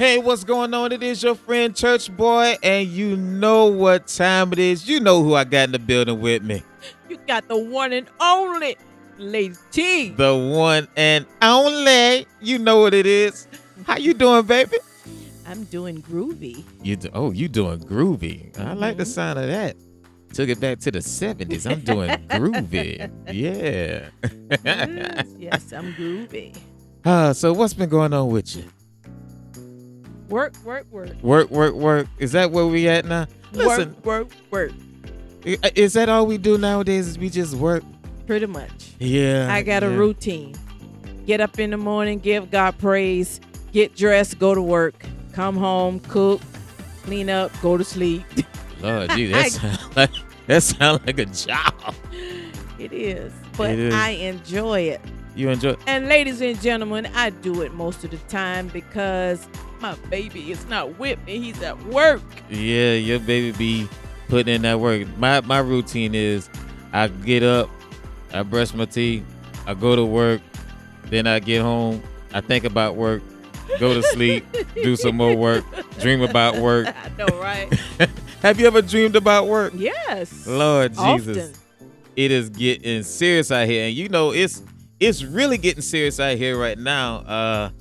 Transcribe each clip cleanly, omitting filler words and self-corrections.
Hey, what's going on? It is your friend Church Boy, and you know what time it is. You know who I got in the building with me. You got the one and only Lady T. The one and only. You know what it is. How you doing, baby? I'm doing groovy. You doing groovy. I like the sound of that. Took it back to the 70s. I'm doing groovy. Yeah. Yes, I'm groovy. So what's been going on with you? Work. Work. Is that where we at now? Listen, Work. Is that all we do nowadays? Is we just work? Pretty much. Yeah. I got a routine. Get up in the morning, give God praise, get dressed, go to work, come home, cook, clean up, go to sleep. Lord, gee, that sounds like a job. It is, but I enjoy it. You enjoy it? And ladies and gentlemen, I do it most of the time because my baby is not with me. He's at work. Yeah, your baby be putting in that work. My routine is I get up, I brush my teeth, I go to work, then I get home, I think about work, go to sleep, do some more work, dream about work. I know, right? Have you ever dreamed about work? Yes. Lord Jesus. Often. It is getting serious out here. And you know, it's really getting serious out here right now.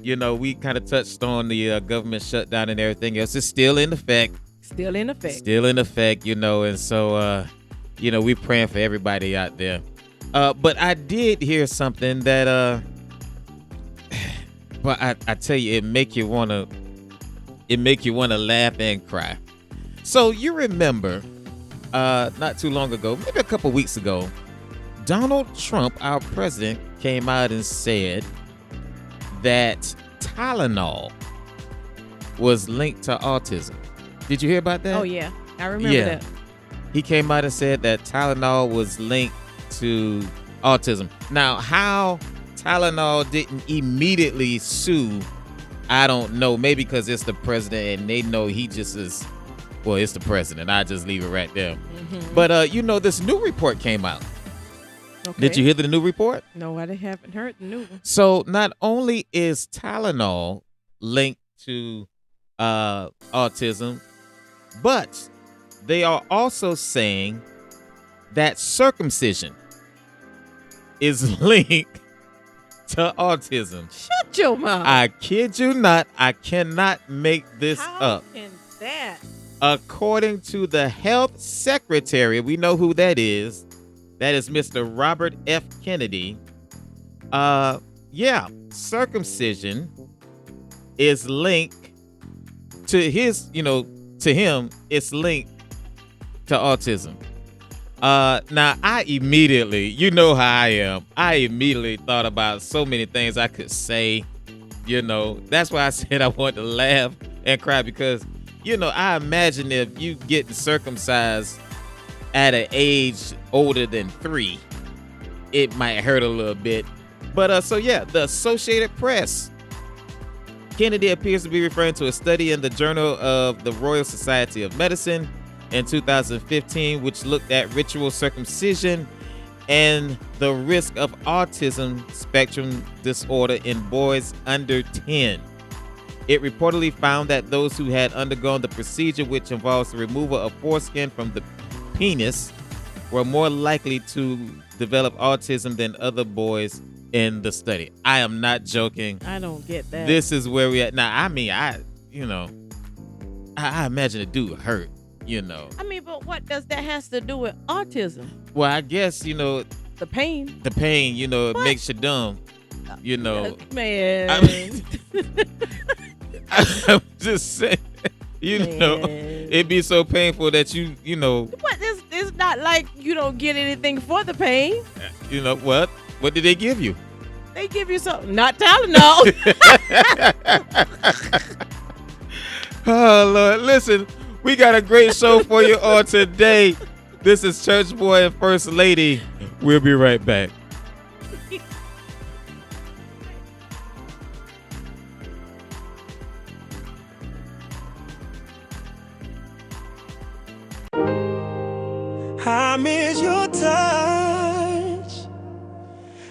We kind of touched on the government shutdown and everything else. It's still in effect. Still in effect, and so, we're praying for everybody out there. But I did hear something that, but I tell you, it make you want to laugh and cry. So you remember, not too long ago, maybe a couple weeks ago, Donald Trump, our president, came out and said that Tylenol was linked to autism. Did you hear about that? Oh, yeah. I remember that. He came out and said that Tylenol was linked to autism. Now, how Tylenol didn't immediately sue, I don't know. Maybe because it's the president and they know he just is, well, it's the president. I just leave it right there. Mm-hmm. But, this new report came out. Okay. Did you hear the new report? No, I haven't heard the new one. So not only is Tylenol linked to autism, but they are also saying that circumcision is linked to autism. Shut your mouth. I kid you not. I cannot make this up. How can that? According to the health secretary, we know who that is. That is Mr. Robert F. Kennedy. Circumcision is linked to to him, it's linked to autism. Now I immediately, you know how I am. I immediately thought about so many things I could say, That's why I said I wanted to laugh and cry because, I imagine if you getting circumcised at an age older than 3, it might hurt a little bit. But the Associated Press. Kennedy appears to be referring to a study in the Journal of the Royal Society of Medicine in 2015, which looked at ritual circumcision and the risk of autism spectrum disorder in boys under 10. It reportedly found that those who had undergone the procedure, which involves the removal of foreskin from the penis, were more likely to develop autism than other boys in the study. I am not joking. I don't get that. This is where we at now. I mean, I imagine it do hurt, I mean, but what does that has to do with autism? Well, I guess, the pain. The pain, it makes you dumb, Man. I mean, I'm just saying, it'd be so painful that What? It's not like you don't get anything for the pain. What? What did they give you? They give you something. Not Tylenol. Oh, Lord. Listen, we got a great show for you all today. This is Church Boy and First Lady. We'll be right back. I miss your touch,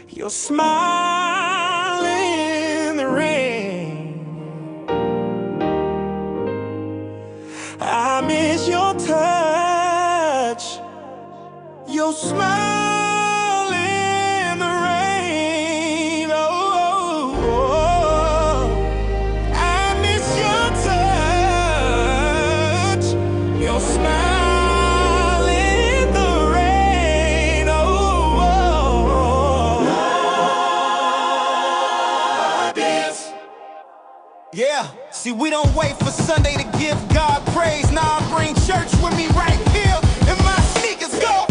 your smile in the rain. I miss your touch, your smile in the rain. Oh, I miss your touch, your smile in the rain. Yeah, see, we don't wait for Sunday to give God praise. Now I bring church with me right here in my sneakers. Go!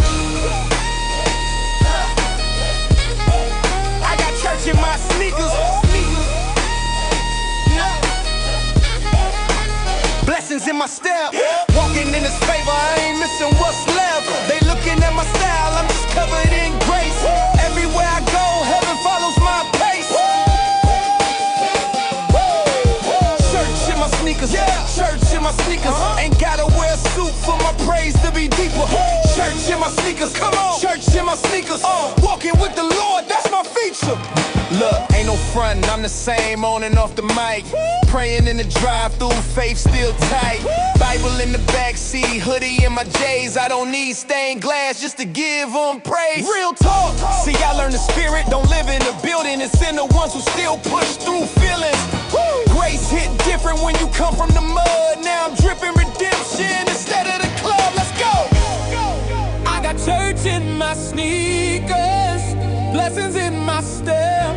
I got church in my sneakers. Blessings in my step. Walking in His favor, I ain't missing what's left. They looking at my style, I'm just covered in grace. Everywhere I go, heaven follows my pace. Sneakers, church in my sneakers. Ain't gotta wear a suit for my praise to be deeper. Church in my sneakers, come on. Church in my sneakers. Walking with the Lord, that's my feature. Look, ain't no frontin', I'm the same on and off the mic. Praying in the drive-thru, faith still tight. Bible in the backseat, hoodie in my J's. I don't need stained glass just to give them praise. Real talk. See, I learned the spirit, don't live in the building. It's in the ones who still push through feelings. Grace hit different when you come from the mud. Now I'm dripping redemption instead of the club. Let's go. I got church in my sneakers, blessings in my step.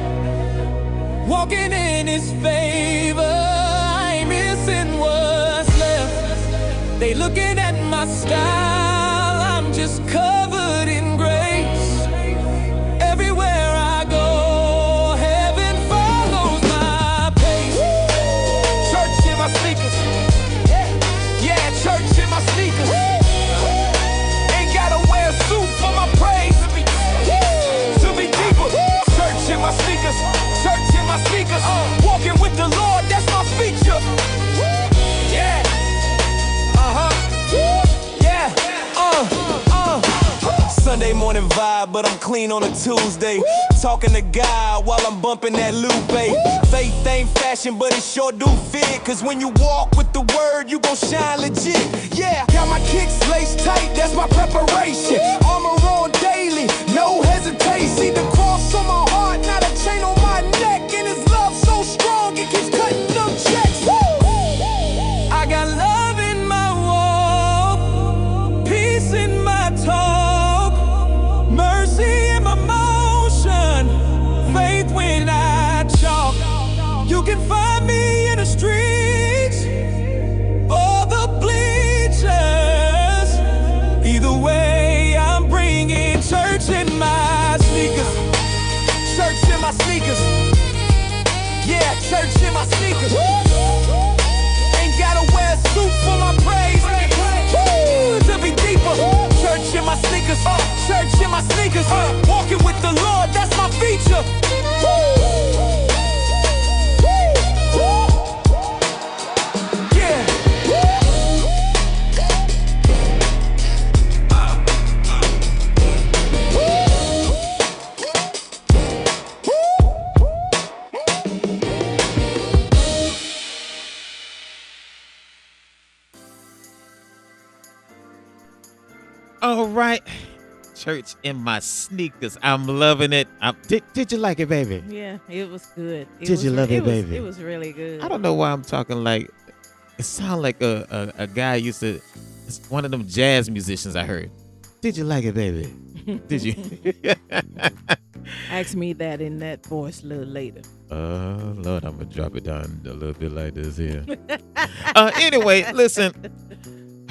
Walking in His favor, I ain't missing what's left. They looking at my style, I'm just covered in grace. Everywhere I go, heaven follows my pace. Church in my sneakers, yeah, church in my sneakers. Ain't gotta wear a suit for my praise to be deeper. Church in my sneakers, church in my sneakers. Walking with the Lord, that's my feature. Yeah, yeah, Sunday morning vibe, but I'm clean on a Tuesday. Talking to God while I'm bumping that Lupe. Faith ain't fashion, but it sure do fit. Cause when you walk with the word, you gon' shine legit. Yeah, got my kicks laced tight, that's my preparation. Armor on daily, no hesitation. See the cross on my heart, not a chain on my neck. And His love so strong, it keeps cutting them checks. I got love in my walk, peace in my talk, mercy in my motion, faith when I chalk. You can find me in the streets or the bleachers. Either way, I'm bringing church in my sneakers. Church in my sneakers. Yeah, church in my sneakers. Ain't gotta wear a suit for my praise. To be deeper. Church in my sneakers. Church in my sneakers. Walking with the Lord, that's my feature. All right. Church in my sneakers. I'm loving it. Did you like it, baby? Yeah, it was good. Did you love it, baby? It was really good. I don't know why I'm talking like, it sounds like a guy used to, it's one of them jazz musicians I heard. Did you like it, baby? Did you? Ask me that in that voice a little later. Oh, Lord, I'm going to drop it down a little bit like this here. Anyway, listen.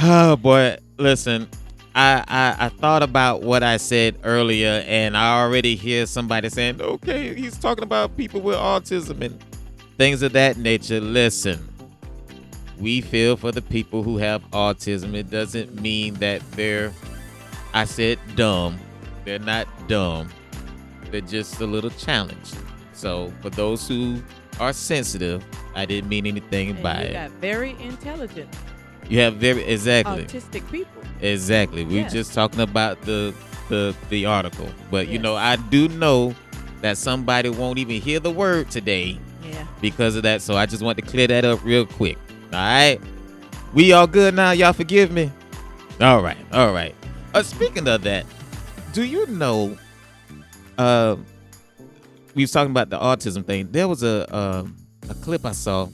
Oh, boy, listen. I thought about what I said earlier, and I already hear somebody saying, okay, he's talking about people with autism and things of that nature. Listen, we feel for the people who have autism. It doesn't mean that they're, I said dumb. They're not dumb. They're just a little challenged. So for those who are sensitive, I didn't mean anything by it. You got very intelligent. You have very, exactly. Autistic people. Exactly. We're just talking about the article. But, you know, I do know that somebody won't even hear the word today because of that. So I just want to clear that up real quick. All right. We all good now? Y'all forgive me? All right. Speaking of that, do you know, we was talking about the autism thing. There was a clip I saw,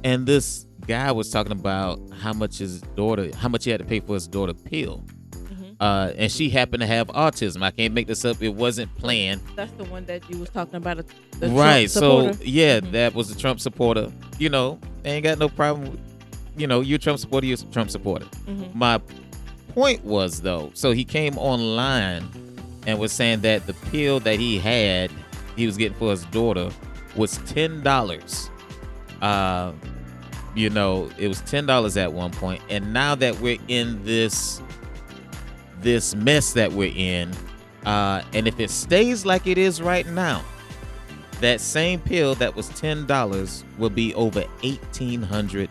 and this guy was talking about how much he had to pay for his daughter pill. And she happened to have autism. I can't make this up. It wasn't planned. That's the one that you was talking about. The Right. Trump supporter? So yeah, that was a Trump supporter. You know, ain't got no problem with, you're a Trump supporter, you're a Trump supporter. My point was, though, so he came online and was saying that the pill that he was getting for his daughter was $10. It was $10 at one point. And now that we're in this mess that we're in, and if it stays like it is right now, that same pill that was $10 will be over $1,800.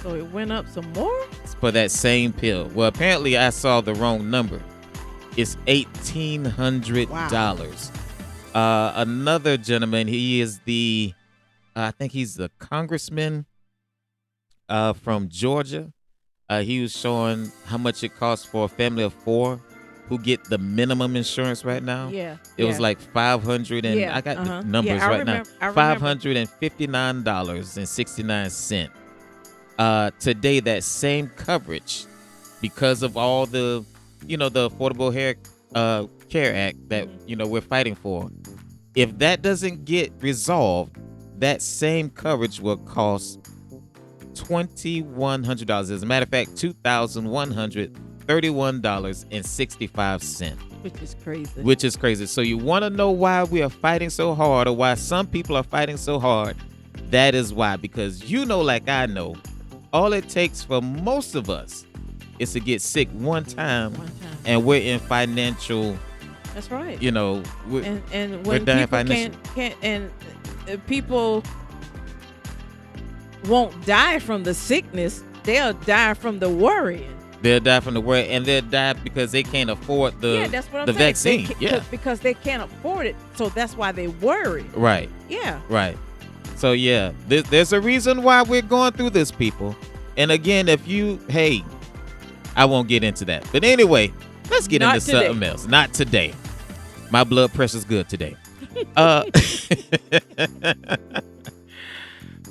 So it went up some more? For that same pill. Well, apparently I saw the wrong number. It's $1,800. Wow. Another gentleman, he is I think he's the congressman from Georgia. He was showing how much it costs for a family of 4 who get the minimum insurance right now. Yeah. It was like $500 and I got the numbers now. $559.69. Today, that same coverage, because of all the, the Affordable Care Act that, we're fighting for, if that doesn't get resolved, that same coverage will cost $2,100. As a matter of fact, $2,131.65. Which is crazy. So you want to know why we are fighting so hard, or why some people are fighting so hard? That is why. Because like I know, all it takes for most of us is to get sick one time. And we're in financial. That's right. And when people can't and people won't die from the sickness, they'll die from the worrying. They'll die from the worry, and they'll die because they can't afford the vaccine. Because they can't afford it, so that's why they worry. Right. Yeah. Right. So yeah, there's a reason why we're going through this, people. And again, I won't get into that. But anyway, let's get into something else. Not today. My blood pressure's good today.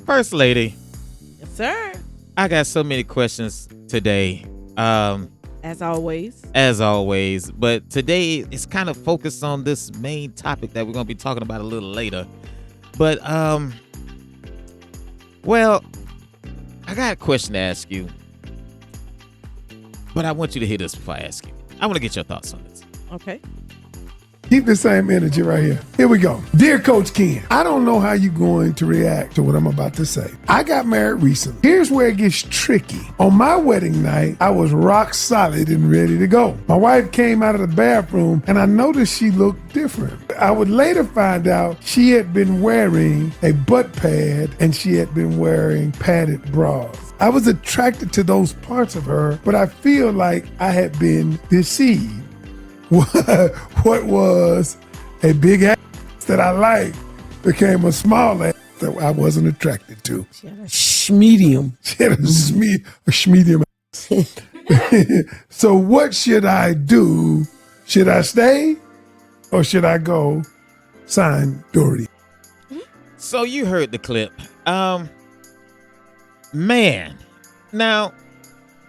First Lady. Yes, sir. I got so many questions today. As always. But today it's kind of focused on this main topic that we're going to be talking about a little later. But, well, I got a question to ask you. But I want you to hear this before I ask you. I want to get your thoughts on this. Okay. Keep the same energy right here. Here we go. Dear Coach Ken, I don't know how you're going to react to what I'm about to say. I got married recently. Here's where it gets tricky. On my wedding night, I was rock solid and ready to go. My wife came out of the bathroom and I noticed she looked different. I would later find out she had been wearing a butt pad and she had been wearing padded bras. I was attracted to those parts of her, but I feel like I had been deceived. What was a big ass that I liked became a small ass that I wasn't attracted to. Medium. She had a medium ass. So what should I do? Should I stay or should I go sign Doherty? So you heard the clip. Man. Now,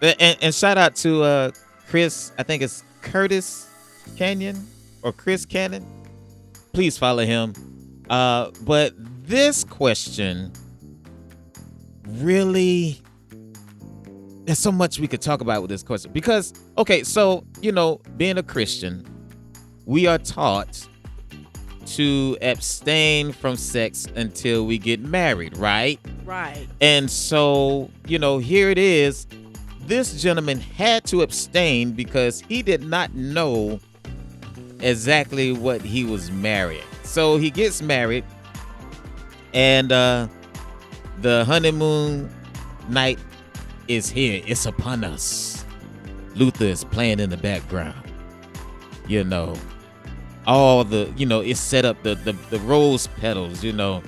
and shout out to Chris, I think it's Curtis Canyon or Chris Cannon. Please follow him. But this question really, there's so much we could talk about with this question. Because, okay, so, being a Christian, we are taught to abstain from sex until we get married, right? Right. And so, here it is. This gentleman had to abstain because he did not know exactly what he was marrying. So he gets married, and the honeymoon night is here. It's upon us. Luther is playing in the background. All the, it's set up, the rose petals, he done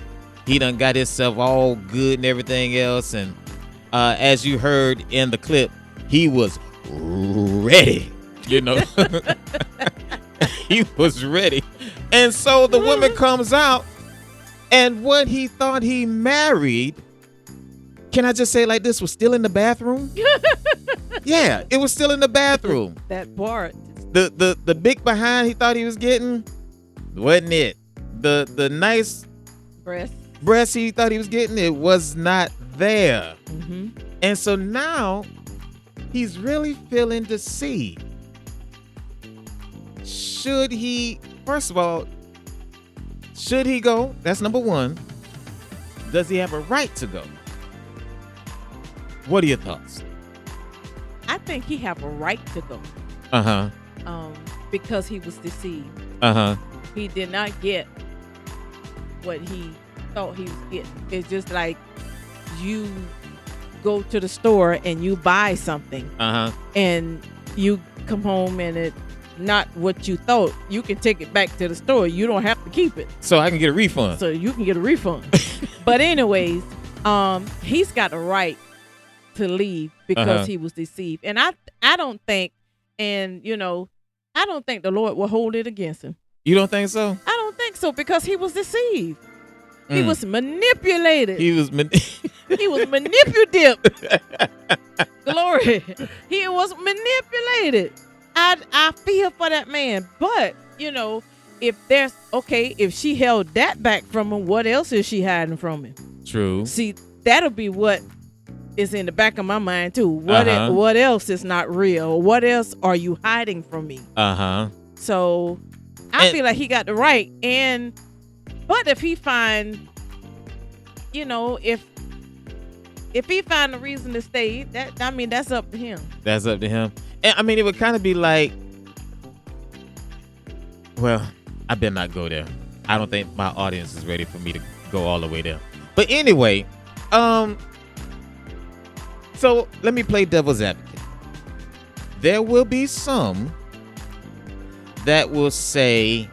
got himself all good and everything else, and as you heard in the clip, he was ready. You know, he was ready. And so the woman comes out, and what he thought he married, can I just say like this, was still in the bathroom? Yeah, it was still in the bathroom. That part. The big behind he thought he was getting wasn't it. The nice breast he thought he was getting, it was not there. Mm-hmm. And so now he's really feeling deceived. Should he, first of all, should he go? That's number one. Does he have a right to go? What are your thoughts? I think he have a right to go. Uh-huh. Because he was deceived. Uh-huh. He did not get what he thought he was getting. It's just like you go to the store and you buy something. Uh-huh. And you come home and it's not what you thought. You can take it back to the store. You don't have to keep it. So I can get a refund. So you can get a refund. But anyways, he's got a right to leave because he was deceived. And I don't think, and you know, I don't think the Lord will hold it against him. You don't think so? I don't think so, because he was deceived. He was manipulated. He was he was manipulative. Glory. He was manipulated. I feel for that man. But, you know, if she held that back from him, what else is she hiding from him? True. See, that'll be what is in the back of my mind too. What else is not real? What else are you hiding from me? So I feel like he got the right. But if he find, you know, if he find a reason to stay, that's up to him. That's up to him. And I mean, it would kind of be like, well, I better not go there. I don't think my audience is ready for me to go all the way there. But anyway, so let me play devil's advocate. There will be some that will say,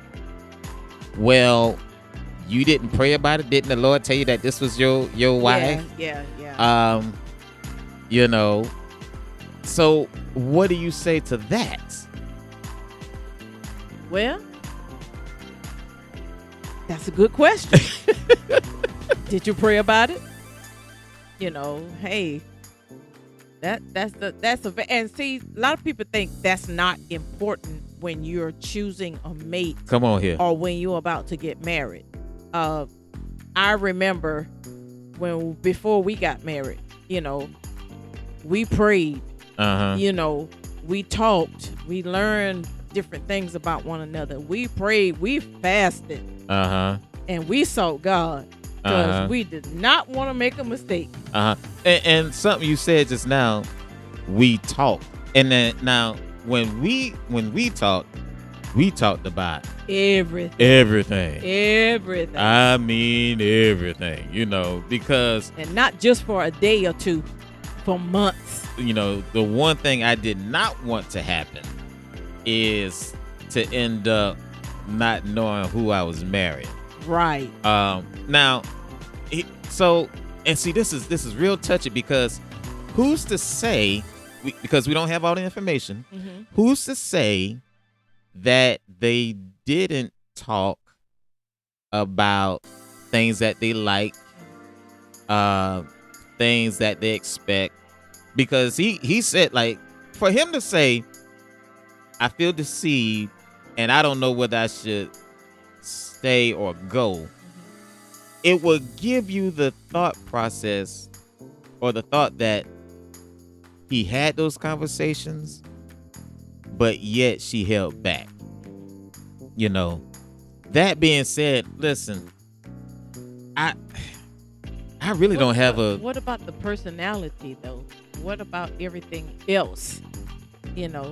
well, you didn't pray about it. Didn't the Lord tell you that this was your wife? Yeah. You know, so what do you say to that? Well, that's a good question. Did you pray about it? You know, hey, and see, a lot of people think that's not important when you're choosing a mate. Come on here. Or when you're about to get married. I remember before we got married, you know, we prayed. You know, we talked, we learned different things about one another. We prayed, we fasted, and we sought God because we did not want to make a mistake. And something you said just now, we talked, and then now when we talked about everything. I mean everything, you know, because and not just for a day or two, for months. You know, the one thing I did not want to happen is to end up not knowing who I was marrying. Right. Now, and see, this is real touchy, because who's to say, because we don't have all the information, who's to say that they didn't talk about things that they like, things that they expect? Because he said, like, for him to say, I feel deceived and I don't know whether I should stay or go, it will give you the thought process, or the thought that he had those conversations, but yet she held back. You know, that being said, listen, I really don't have a... What about the personality, though? What about everything else? You know,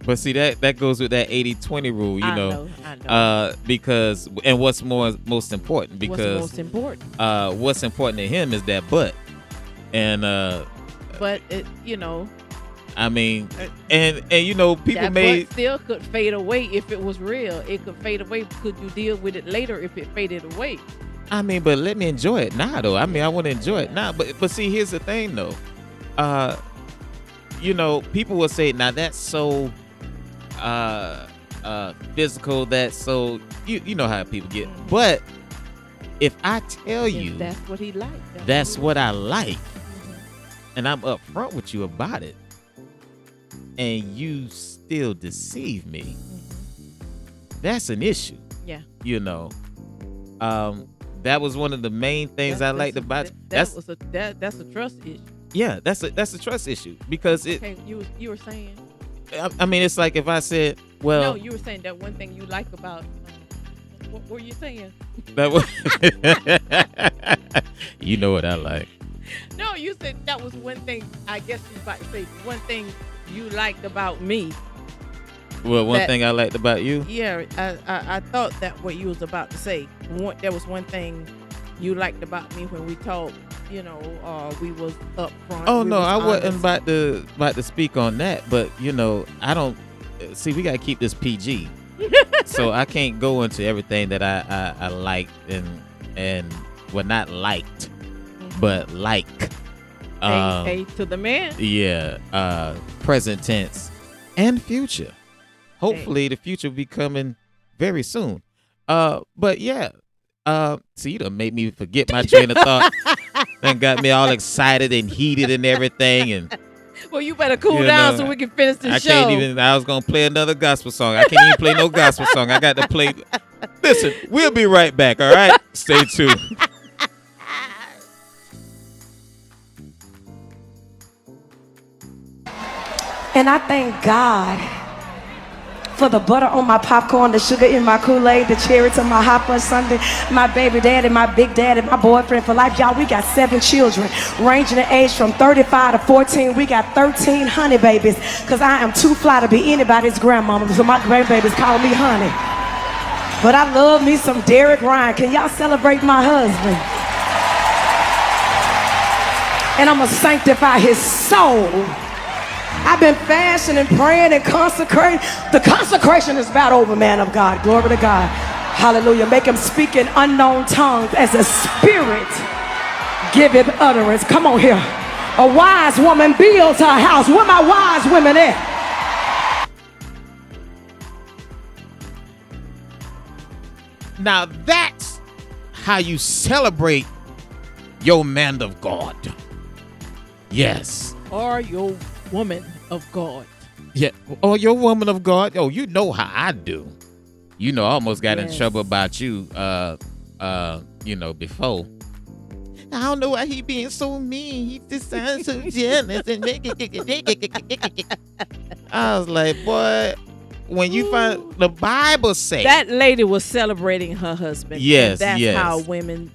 but see, that goes with that 80-20 rule, you know. I know. Because, and what's most important, because what's most important? What's important to him is that butt. And but it, you know, I mean, and you know, people that may butt still could fade away if it was real. It could fade away. Could you deal with it later if it faded away? I mean, but let me enjoy it now, though. I mean, I want to enjoy it now. But see, here's the thing, though. People will say, now that's so physical, that's so, you know how people get. But if I tell you that's what he liked, that's what I like, and I'm upfront with you about it, and you still deceive me, that's an issue. Yeah. That was one of the main things I liked about it. That's a trust issue. Yeah, that's a trust issue because it. Okay, you were saying. I mean, it's like if I said, well. No, you were saying that one thing you like about. What were you saying? That was. You know what I like. No, you said that was one thing. I guess you about to say one thing you liked about me. Well, one thing I liked about you. Yeah, I thought that what you was about to say. There was one thing you liked about me when we talked. We was up front. Oh no, I wasn't about to speak on that, but I don't see. We gotta keep this PG, so I can't go into everything that I liked and well, not liked, but like. A to the man. Yeah, present tense and future. Hopefully, the future will be coming very soon. But yeah, you done made me forget my train of thought. And got me all excited and heated and everything. And well, you better cool down so we can finish the show. Can't even. I was gonna play another gospel song. I can't even play no gospel song. I got to play. Listen, we'll be right back. All right, stay tuned. And I thank God for the butter on my popcorn, the sugar in my Kool-Aid, the cherry to my hot fudge sundae, my baby daddy, my big daddy, my boyfriend for life. Y'all, we got 7 children, ranging in age from 35 to 14. We got 13 honey babies, because I am too fly to be anybody's grandmama, so my grandbabies call me honey. But I love me some Derek Ryan. Can y'all celebrate my husband? And I'm going to sanctify his soul. I've been fasting and praying and consecrating. The consecration is about over, man of God. Glory to God. Hallelujah. Make him speak in unknown tongues as the Spirit giveth utterance. Come on here. A wise woman builds her house. Where my wise women at? Now that's how you celebrate your man of God. Yes. Or your woman of God. Yeah. Or your woman of God. Oh, you know how I do. I almost got in trouble about you, before. I don't know why he being so mean. He just sounds so jealous. And I was like, boy, when you find the Bible say that lady was celebrating her husband. Yes, that's how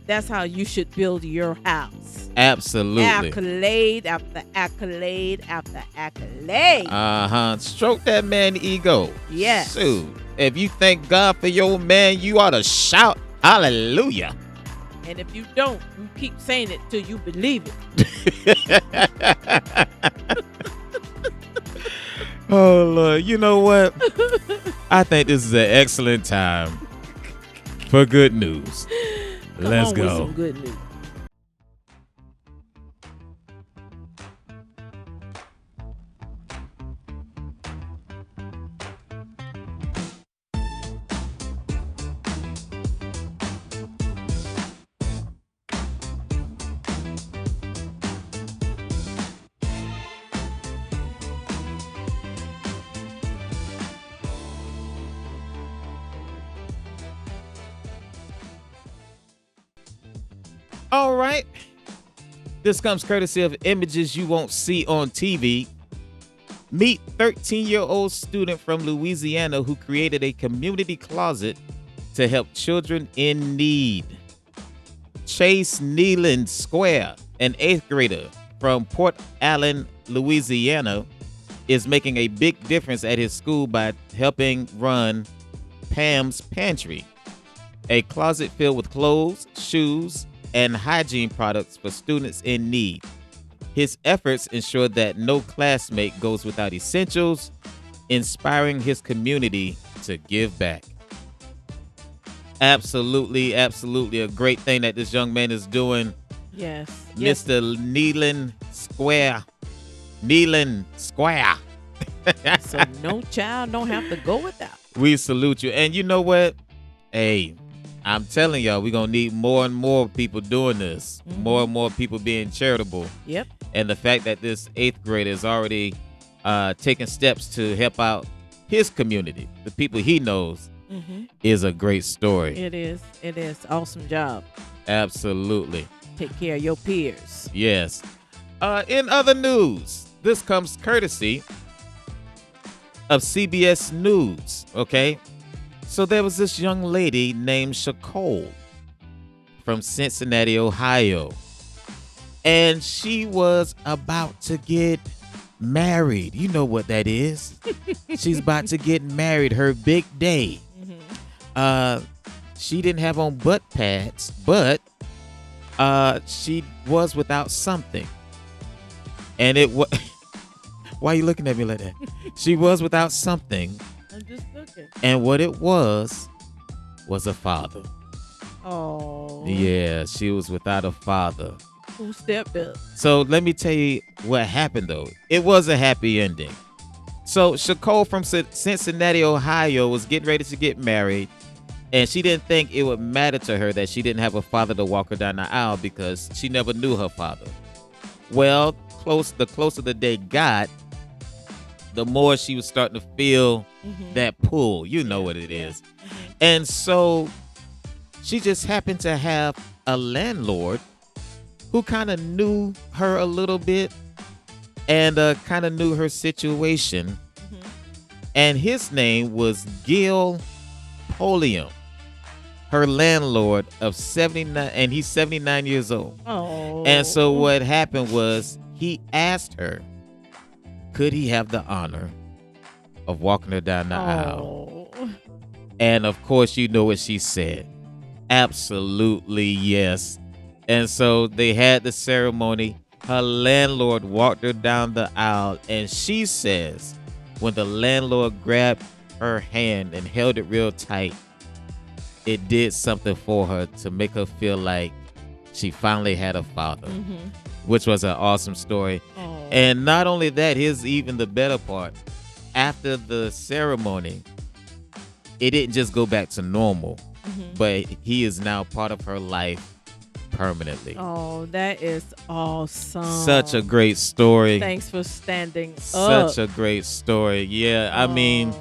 that's how you should build your house. Absolutely. Accolade after accolade after accolade. Stroke that man's ego. Yes. So, if you thank God for your man, you ought to shout hallelujah. And if you don't, you keep saying it till you believe it. Oh, Lord. You know what? I think this is an excellent time for good news. Let's go. With some good news. All right. This comes courtesy of images you won't see on TV. Meet 13-year-old student from Louisiana who created a community closet to help children in need. Chase Neeland Square, an 8th grader from Port Allen, Louisiana, is making a big difference at his school by helping run Pam's Pantry, a closet filled with clothes, shoes, and hygiene products for students in need. His efforts ensure that no classmate goes without essentials, inspiring his community to give back. Absolutely, absolutely a great thing that this young man is doing. Yes. Mr. Nealon Square. Nealon Square. So no child don't have to go without. We salute you. And you know what? Hey, I'm telling y'all, we're going to need more and more people doing this. Mm-hmm. More and more people being charitable. Yep. And the fact that this 8th grader is already taking steps to help out his community, the people he knows, is a great story. It is. It is. Awesome job. Absolutely. Take care of your peers. Yes. In other news, this comes courtesy of CBS News, okay? So there was this young lady named Shacole from Cincinnati, Ohio. And she was about to get married. You know what that is. She's about to get married, her big day. She didn't have on butt pads, but she was without something. And it was... Why are you looking at me like that? She was without something. I'm just looking. And what it was a father. Oh. Yeah, she was without a father. Who stepped up? So let me tell you what happened, though. It was a happy ending. So Shacole from Cincinnati, Ohio was getting ready to get married. And she didn't think it would matter to her that she didn't have a father to walk her down the aisle because she never knew her father. Well, the closer the day got, the more she was starting to feel that pull. You know what it is. And so she just happened to have a landlord who kind of knew her a little bit and kind of knew her situation. And his name was Gil Polium, her landlord of 79, and he's 79 years old. Oh. And so what happened was he asked her, could he have the honor of walking her down the aisle? And of course, you know what she said. Absolutely yes. And so they had the ceremony. Her landlord walked her down the aisle, and she says when the landlord grabbed her hand and held it real tight, it did something for her to make her feel like she finally had a father, which was an awesome story. And not only that, here's even the better part. After the ceremony, it didn't just go back to normal, but he is now part of her life permanently. Oh, that is awesome. Such a great story. Thanks for standing up. Such a great story. Yeah, I mean,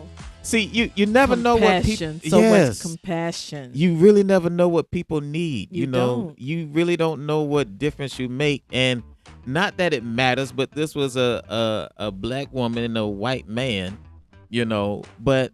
see, you never know what people... So much compassion. You really never know what people need. You know, don't. You really don't know what difference you make. And not that it matters, but this was a black woman and a white man, you know, but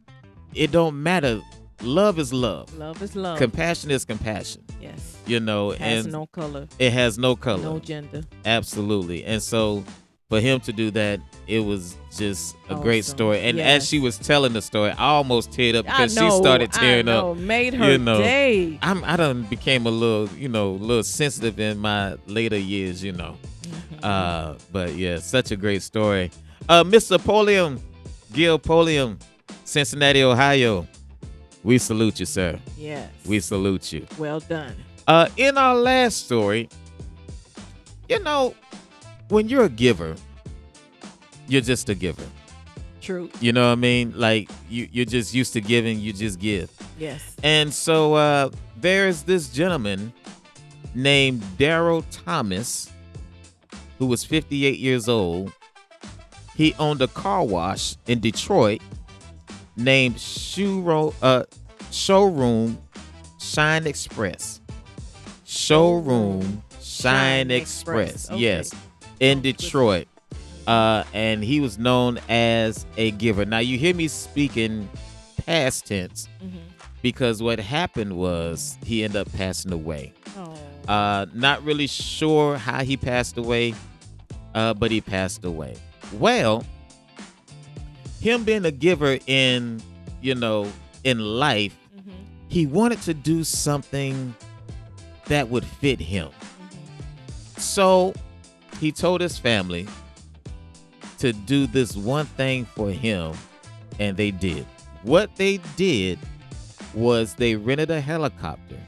it don't matter. Love is love. Love is love. Compassion is compassion. Yes. You know, It has and no color. it has no color. No gender. Absolutely. And so for him to do that, it was just a great Awesome. story. And Yes. as she was telling the story, I almost teared up because I know, she started tearing I know. up. Made her You know, day. I done became a little sensitive in my later years, you know. But yeah, such a great story. Mr. Polium, Gil Polium, Cincinnati, Ohio. We salute you, sir. Yes. We salute you. Well done. In our last story, you know, when you're a giver, you're just a giver. True. You know what I mean? Like you're just used to giving, you just give. Yes. And so there's this gentleman named Daryl Thomas who was 58 years old. He owned a car wash in Detroit named Showroom Shine Express. Showroom Shine Express. Okay. Yes, in Detroit. And he was known as a giver. Now you hear me speaking past tense because what happened was he ended up passing away. Not really sure how he passed away, but he passed away. Well, him being a giver in life, he wanted to do something that would fit him. So he told his family to do this one thing for him, and they did. What they did was they rented a helicopter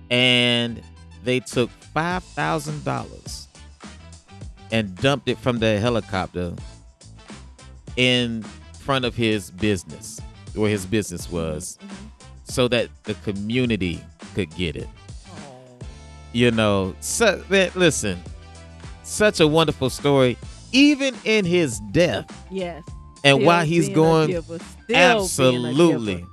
and they took $5,000 and dumped it from the helicopter in front of his business, where his business was, so that the community could get it. You know, so, listen, such a wonderful story. Even in his death, yes, and while he's going, absolutely,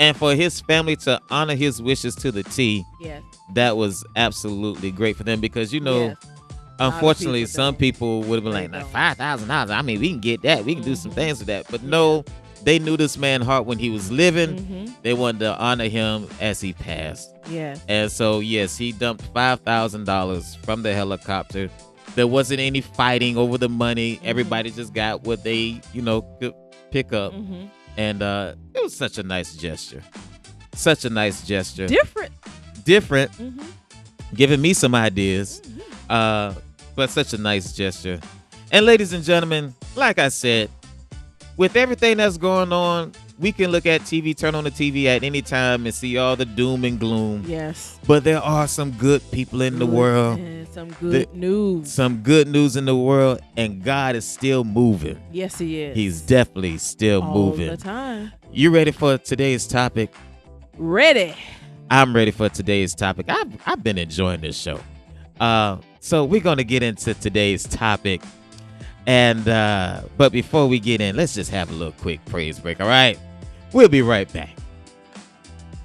and for his family to honor his wishes to the T, yes, that was absolutely great for them, because yes. unfortunately, some people would have been like, $5,000. I mean, we can get that. We can do some things with that. But no, they knew this man's heart when he was living. They wanted to honor him as he passed. Yes. And so, yes, he dumped $5,000 from the helicopter. There wasn't any fighting over the money. Everybody just got what they, could pick up. And it was such a nice gesture. Such a nice gesture. Different. Giving me some ideas. But such a nice gesture. And ladies and gentlemen, like I said, with everything that's going on, we can look at TV, turn on the TV at any time and see all the doom and gloom. Yes. But there are some good people in the world. And some good news. Some good news in the world, and God is still moving. Yes, he is. He's definitely still moving. All the time. You ready for today's topic? Ready. I'm ready for today's topic. I've been enjoying this show. So we're going to get into today's topic. And but before we get in, let's just have a little quick praise break, all right? We'll be right back.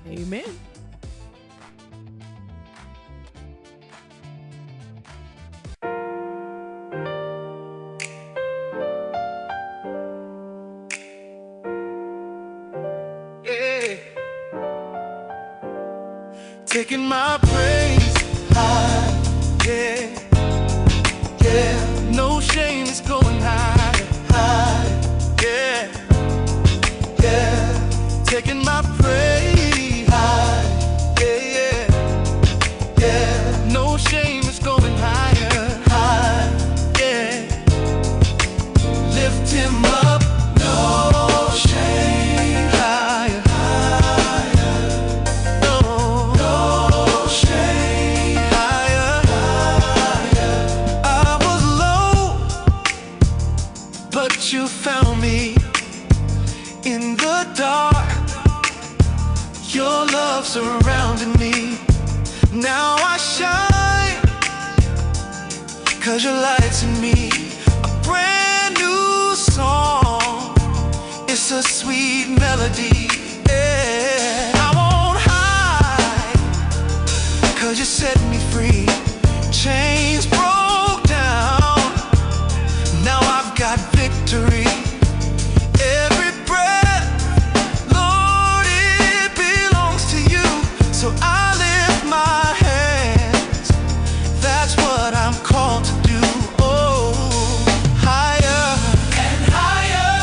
Amen. Yeah. Taking my praise high, yeah. Yeah, no shame is going high, yeah, yeah. Taking my praise high, yeah, yeah. No shame is going higher, yeah. Lift him up, no shame, higher, no shame, higher. But you found me in the dark. Your love surrounded me. Now I shine, 'cause your light's in me. A brand new song. It's a sweet melody. Yeah. I won't hide, 'cause you set me free. Chains broke down. Now I've got victory. Every breath, Lord, it belongs to you. So I lift my hands. That's what I'm called to do. Oh, higher and higher.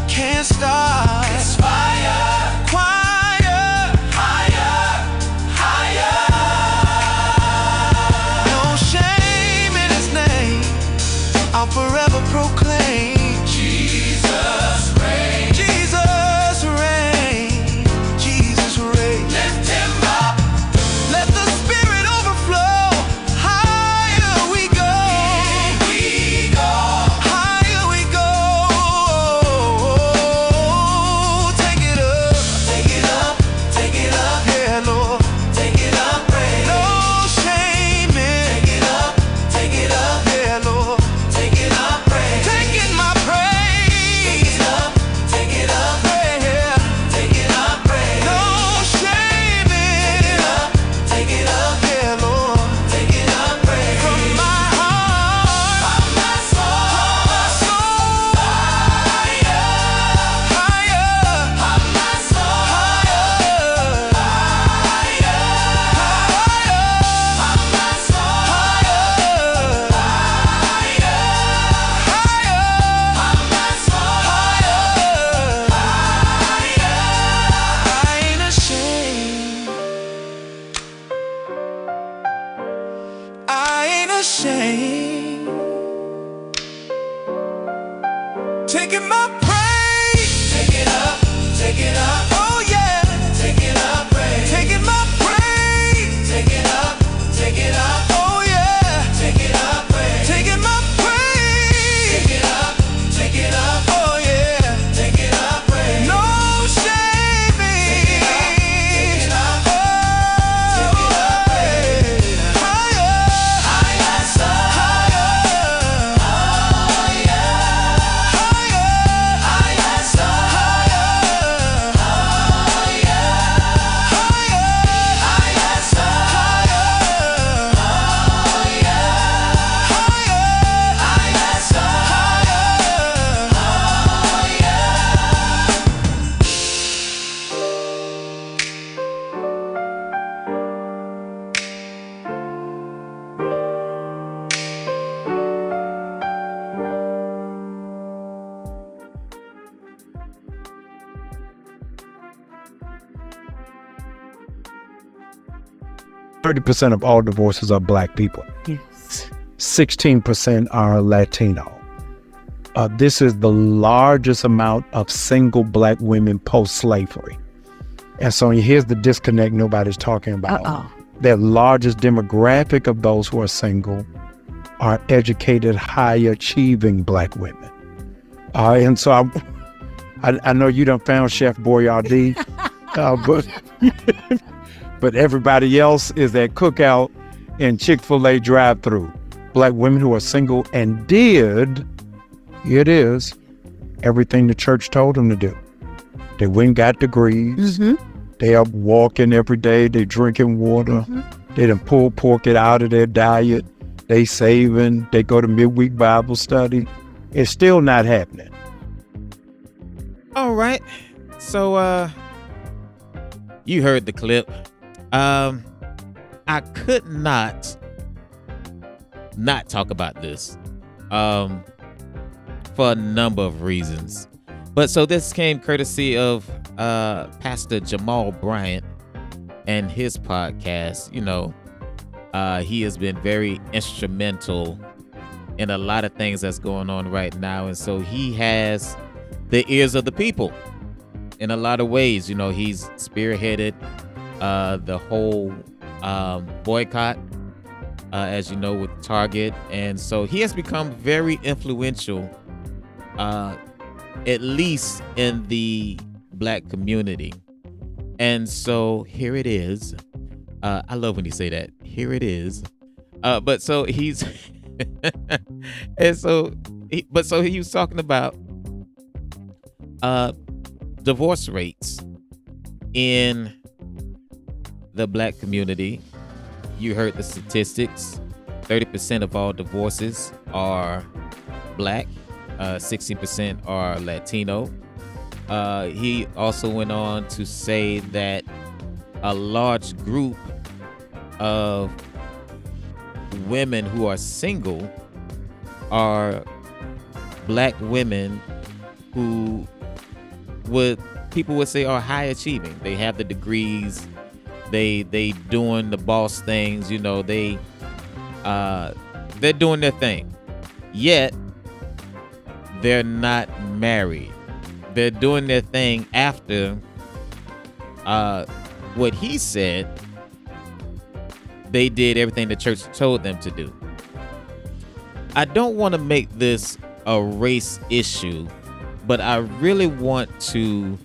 Can't stop. It's fire. Choir. Higher, higher. No shame in his name. I'll forever proclaim Jesus reign. Jesus reign. Jesus reign. Lift him up. Let the Spirit overflow. Higher we go. We go. Higher we go. Take it up. Take it up. Take it up. Yeah, Lord. Take it up. Praise. No shame in. Take it up. Take it up. Yeah, Lord. Take it up. Praise. Taking my praise. Take it up. Take it up. Yeah. Take it up. Praise. No shame in. Take it up. Yeah, Lord. Take it up. Praise. From my heart. From my soul. My soul. Higher. Higher. From my soul. Higher. Higher. Higher. From my soul. Higher. I ain't ashamed. I ain't ashamed. Taking my praise. Take it up. Take it up. Oh yeah. Take 30% of all divorces are black people. Yes. 16% are Latino. This is the largest amount of single black women post-slavery. And so here's the disconnect nobody's talking about. The largest demographic of those who are single are educated, high-achieving black women. And so I know you done found Chef Boyardee, but everybody else is at Cookout and Chick-fil-A drive-thru. Black women who are single and did, here it is, everything the church told them to do. They went and got degrees. They are walking every day. They drinking water. They done pull pork it out of their diet. They saving. They go to midweek Bible study. It's still not happening. All right. So you heard the clip. I could not talk about this for a number of reasons. But so this came courtesy of Pastor Jamal Bryant and his podcast. You know, he has been very instrumental in a lot of things that's going on right now. And so he has the ears of the people in a lot of ways. You know, he's spearheaded the whole boycott, as you know, with Target. And so he has become very influential, at least in the black community. And so here it is. I love when you say that. Here it is. But so he's and so he was talking about divorce rates in the black community. You heard the statistics. 30% of all divorces are black. 16% are Latino. He also went on to say that a large group of women who are single are black women who people would say are high achieving. They have the degrees. They doing the boss things. You know, they're doing their thing. Yet they're not married. They're doing their thing after what he said they did everything the church told them to do. I don't want to make this a race issue, but I really want to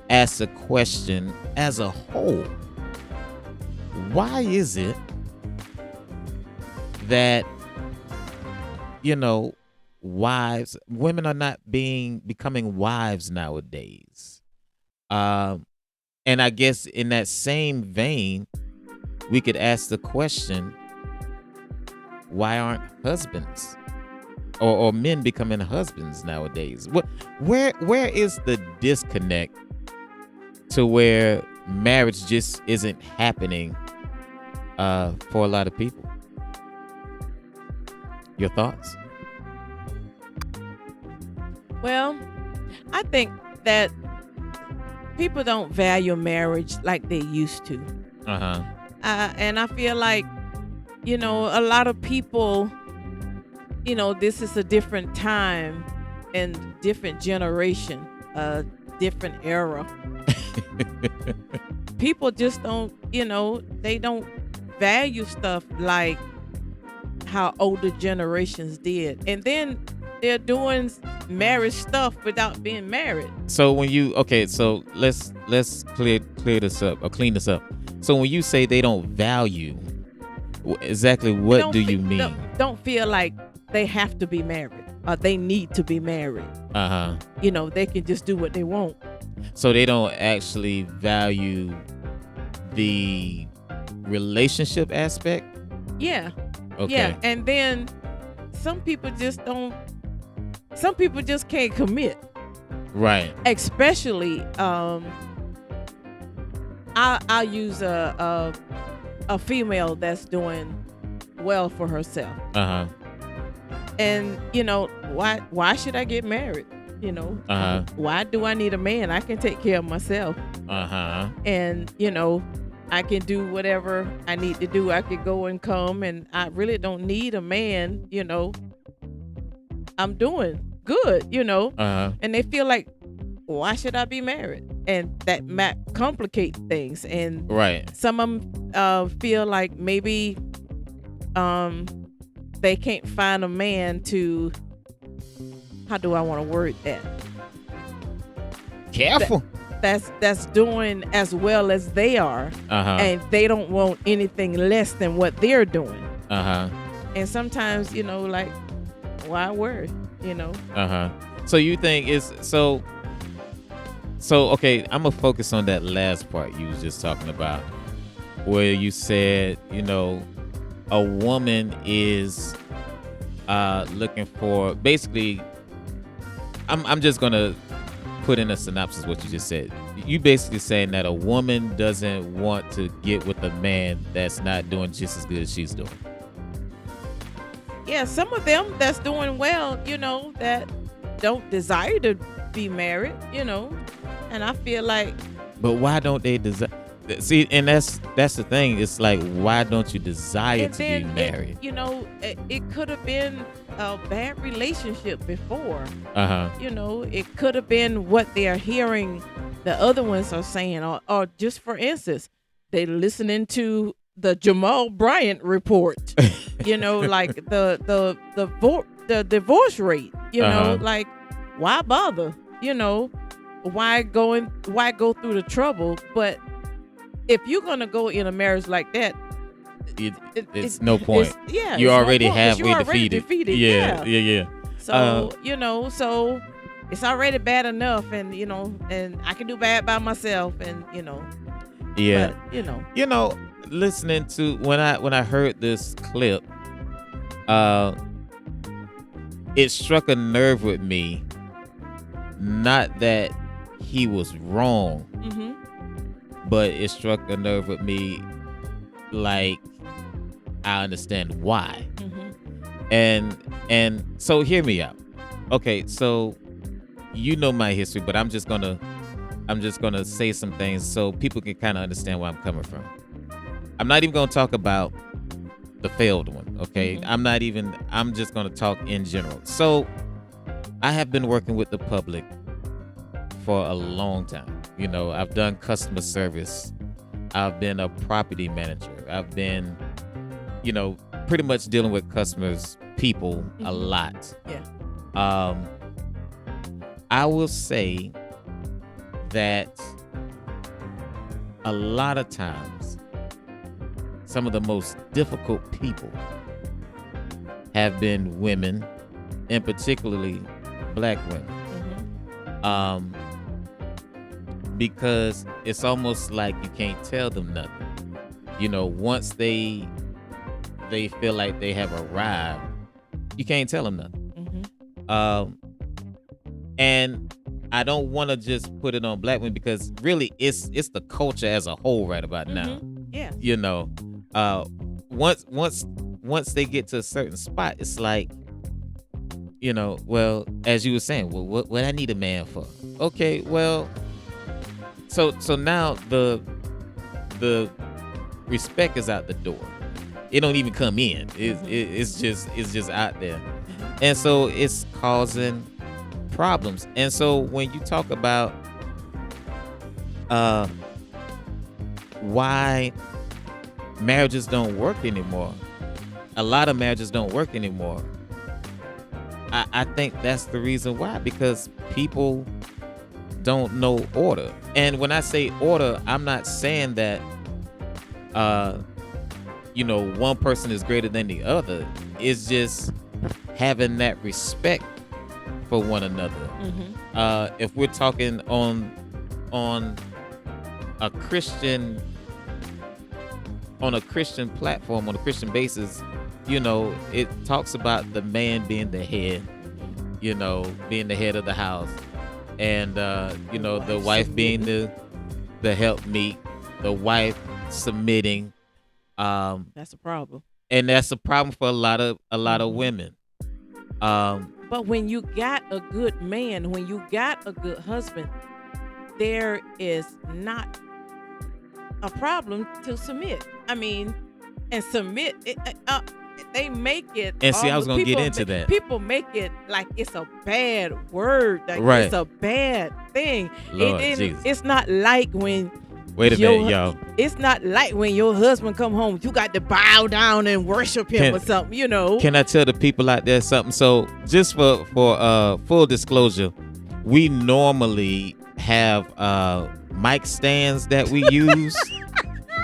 ask a question as a whole. Why is it that, you know, women are not becoming wives nowadays? And I guess in that same vein, we could ask the question, why aren't husbands or men becoming husbands nowadays? Where is the disconnect to where marriage just isn't happening for a lot of people? Your thoughts? Well, I think that people don't value marriage like they used to. And I feel like, you know, a lot of people, you know, this is a different time and different generation, a different era. People just don't, you know, they don't value stuff like how older generations did. And then they're doing marriage stuff without being married. So when so let's clear this up or clean this up. So when you say they don't value, exactly what do you mean? Don't feel like they have to be married or they need to be married. You know, they can just do what they want. So they don't actually value the relationship aspect? Yeah. Okay. Yeah. And then some people just can't commit. Right. Especially I'll use a female that's doing well for herself. And you know, why should I get married? You know, why do I need a man? I can take care of myself. And you know, I can do whatever I need to do. I can go and come, and I really don't need a man. I'm doing good. And they feel like, why should I be married? And that might complicate things. And some of them feel like maybe they can't find a man to, how do I want to word that? Careful. That's doing as well as they are, and they don't want anything less than what they're doing. And sometimes, like, why worry? So you think it's so okay, I'm gonna focus on that last part you was just talking about, where you said, a woman is looking for, basically, I'm just gonna put in a synopsis what you just said. You basically saying that a woman doesn't want to get with a man that's not doing just as good as she's doing. Yeah, some of them that's doing well, that don't desire to be married, and I feel like. But why don't they desire? See, and that's the thing. It's like, why don't you desire to be married? It could have been a bad relationship before. It could have been what they are hearing the other ones are saying, or just for instance, they listening to the Jamal Bryant report. Like the divorce rate. Like, why bother? Why go through the trouble? But if you're gonna go in a marriage like that, it's no point. You're already halfway defeated. Yeah. So so it's already bad enough, and and I can do bad by myself, and Yeah. But, listening to when I heard this clip, it struck a nerve with me. Not that he was wrong, but it struck a nerve with me, like, I understand why. And so hear me out. Okay, so my history, but I'm just gonna say some things so people can kind of understand where I'm coming from. I'm not even gonna talk about the failed one, okay? I'm just gonna talk in general. So I have been working with the public for a long time. I've done customer service. I've been a property manager. I've been, pretty much dealing with people a lot. Yeah. I will say that a lot of times, some of the most difficult people have been women, and particularly Black women. Because it's almost like you can't tell them nothing. Once they feel like they have arrived, you can't tell them nothing. And I don't want to just put it on Black women, because really it's the culture as a whole right about now. Yeah. Once they get to a certain spot, it's like, well, as you were saying, well, what I need a man for? Okay, well, so now the respect is out the door. It don't even come in. It's just out there, and so it's causing problems. And so when you talk about why marriages don't work anymore, a lot of marriages don't work anymore. I think that's the reason why, because people don't know order. And when I say order, I'm not saying that one person is greater than the other. It's just having that respect for one another. If we're talking on a Christian platform, on a Christian basis, it talks about the man being the head, being the head of the house, and the wife being the helpmeet, the wife submitting. That's a problem. And that's a problem for a lot of women. But when you got a good man, when you got a good husband, there is not a problem to submit. I mean, and submit. They make it. And see, I was gonna get into that. People make it like it's a bad word. Like right. It's a bad thing. Lord Jesus. It's not like when. Wait a minute, y'all. It's not like when your husband come home, you got to bow down and worship him or something, you know. Can I tell the people out there something? So just for full disclosure, we normally have mic stands that we use.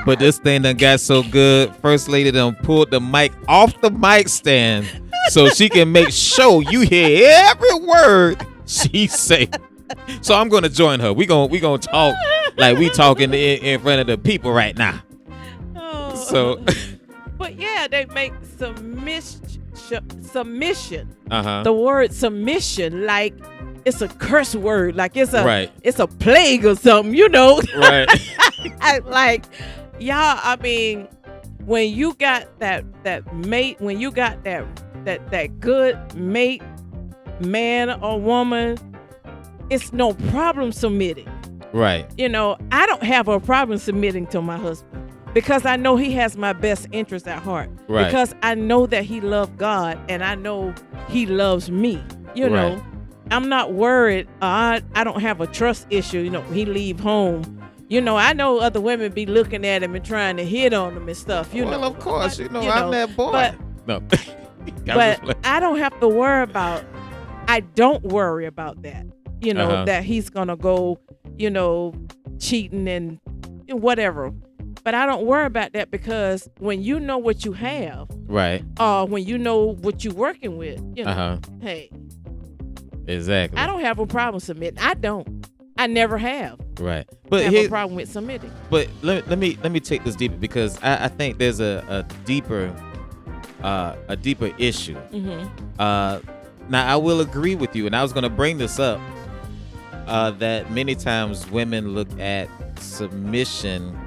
But this thing done got so good, First Lady done pulled the mic off the mic stand so she can make sure you hear every word she say. So I'm gonna join her. We gonna talk like we talking in front of the people right now. Oh. So, but yeah, they make submission. The word submission like it's a curse word, like it's right. It's a plague or something, you know. Right. Like, y'all. I mean, when you got that mate, when you got that good mate, man or woman. It's no problem submitting. Right. You know, I don't have a problem submitting to my husband because I know he has my best interest at heart. Right. Because I know that he loves God and I know he loves me. You know, right. I'm not worried. I don't have a trust issue. You know, he leave home. You know, I know other women be looking at him and trying to hit on him and stuff. You know, well, of course, but, I'm that boy. But, no. But I don't have to worry about. I don't worry about that. You know, that he's going to go, you know, cheating and whatever. But I don't worry about that because when you know what you have. Right. When you know what you're working with, you know, hey. Exactly. I don't have a problem submitting. I don't. I never have. Right. But I have a problem with submitting. But let me take this deeper because I think there's a deeper issue. Mm-hmm. Now, I will agree with you, and I was going to bring this up. That many times women look at submission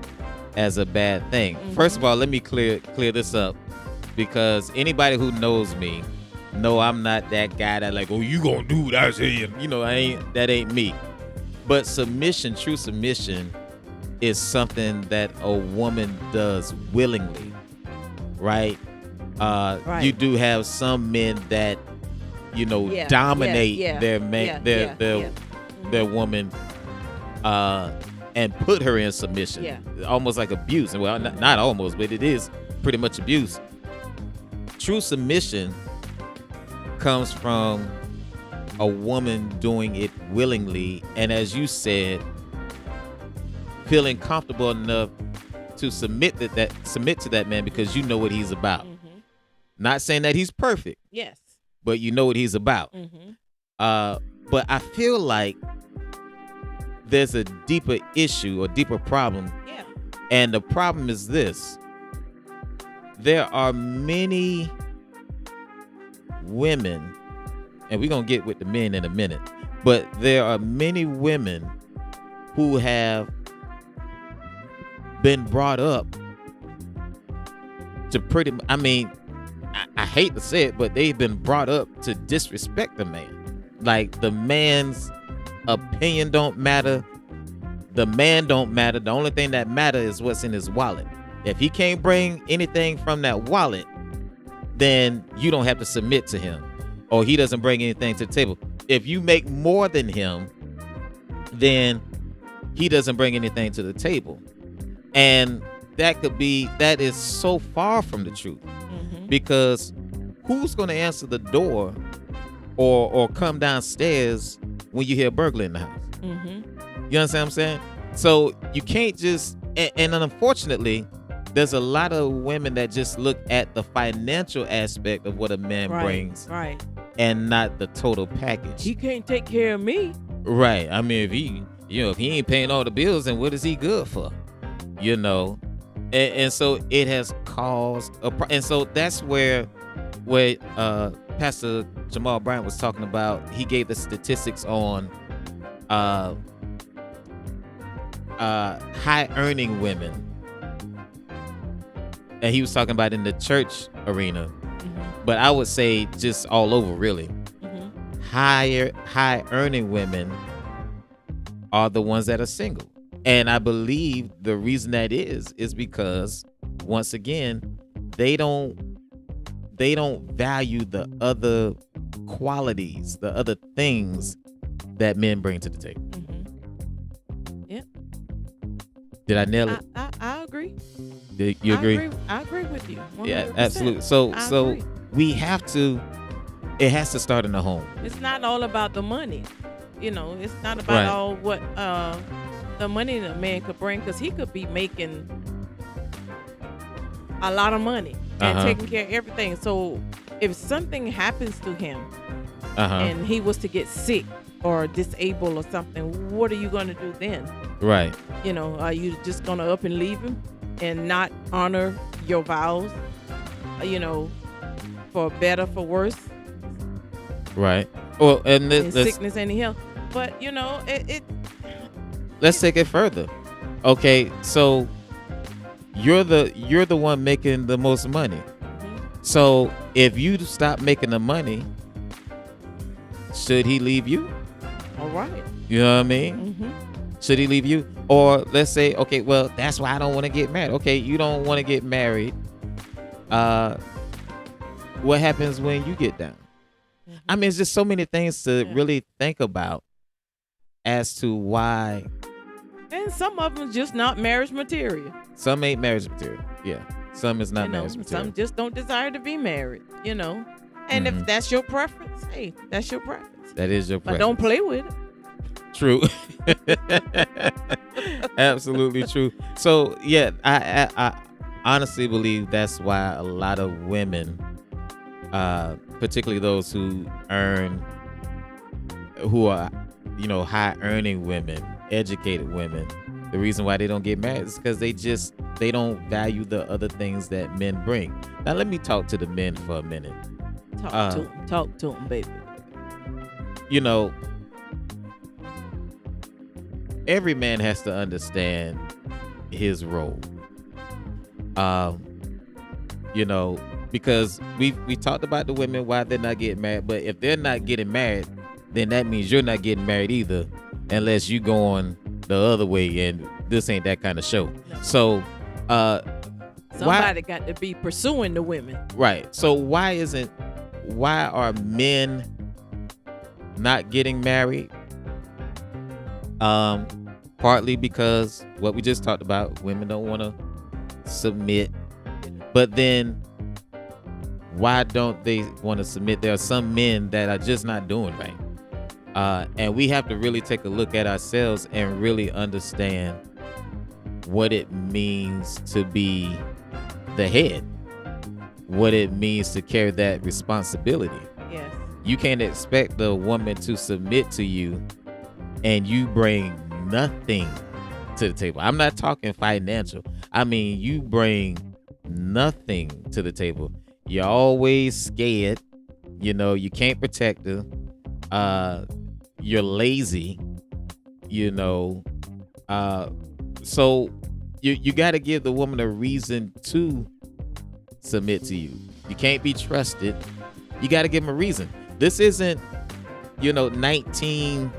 as a bad thing. Mm-hmm. First of all, let me clear this up because anybody who knows me know I'm not that guy that like, oh, you gonna do what I say, you know, that ain't me. But submission, true submission, is something that a woman does willingly, right? Right. You do have some men that, you know, dominate their man, their woman, and put her in submission. Yeah. Almost like abuse. Well, not almost, but it is pretty much abuse. True submission comes from a woman doing it willingly, and as you said, feeling comfortable enough to submit to that man because you know what he's about. Mm-hmm. Not saying that he's perfect. Yes. But you know what he's about. Mm-hmm. But I feel like there's a deeper issue or deeper problem. Yeah. And the problem is this. There are many women, and we're going to get with the men in a minute, but there are many women who have been brought up to I hate to say it, but they've been brought up to disrespect the man. Like the man's opinion don't matter. The man don't matter. The only thing that matters is what's in his wallet. If he can't bring anything from that wallet, then you don't have to submit to him, or he doesn't bring anything to the table. If you make more than him, then he doesn't bring anything to the table. And that is so far from the truth. Mm-hmm. Because who's going to answer the door or come downstairs when you hear a burglar in the house? Mm-hmm. You understand what I'm saying? So you can't just, and unfortunately, there's a lot of women that just look at the financial aspect of what a man brings, right, and not the total package. He can't take care of me. Right. I mean, if he ain't paying all the bills, then what is he good for? You know? And so it has caused and so that's where Pastor Jamal Bryant was talking about. He gave the statistics on high earning women, and he was talking about in the church arena, mm-hmm. but I would say just all over really. Mm-hmm. High earning women are the ones that are single. And I believe the reason that is because, once again, they don't value the other qualities, the other things that men bring to the table. Yeah. Did I nail it? I agree. Did you agree? I agree with you. 100%. Yeah, absolutely. So agree. we have to. It has to start in the home. It's not all about the money. It's not about all what the money that a man could bring, because he could be making a lot of money and taking care of everything. So if something happens to him and he was to get sick or disabled or something, what are you going to do then? Right. Are you just going to up and leave him and not honor your vows, for better, for worse? Right. Well, and in sickness and in health. But, it let's take it further. Okay, so you're the one making the most money. So if you stop making the money, should he leave you? All right. You know what I mean? Should he leave you? Or let's say, okay, well, that's why I don't want to get married. Okay, you don't want to get married. What happens when you get down? I mean, it's just so many things to really think about as to why. And some of them just not marriage material. Some ain't marriage material. Yeah. Some is not marriage material. Some just don't desire to be married, And if that's your preference, hey, that's your preference. That is your preference. But don't play with it. True. Absolutely true. So, yeah, I honestly believe that's why a lot of women, particularly those who are, high earning women, educated women, the reason why they don't get married is because they don't value the other things that men bring. Now, let me talk to the men for a minute. Talk to them, baby. Every man has to understand his role. Because we talked about the women, why they're not getting married, but if they're not getting married, then that means you're not getting married either, unless you going the other way, and this ain't that kind of show. So somebody got to be pursuing the women. Right. So why are men not getting married? Partly because what we just talked about, women don't want to submit. But then why don't they want to submit? There are some men that are just not doing right. And we have to really take a look at ourselves and really understand what it means to be the head, what it means to carry that responsibility. Yes. You can't expect the woman to submit to you and you bring nothing to the table. I'm not talking financial. I mean, you bring nothing to the table. You're always scared. You can't protect her. You're lazy. So you got to give the woman a reason to submit to you. You can't be trusted. You got to give them a reason. This isn't, 1950s,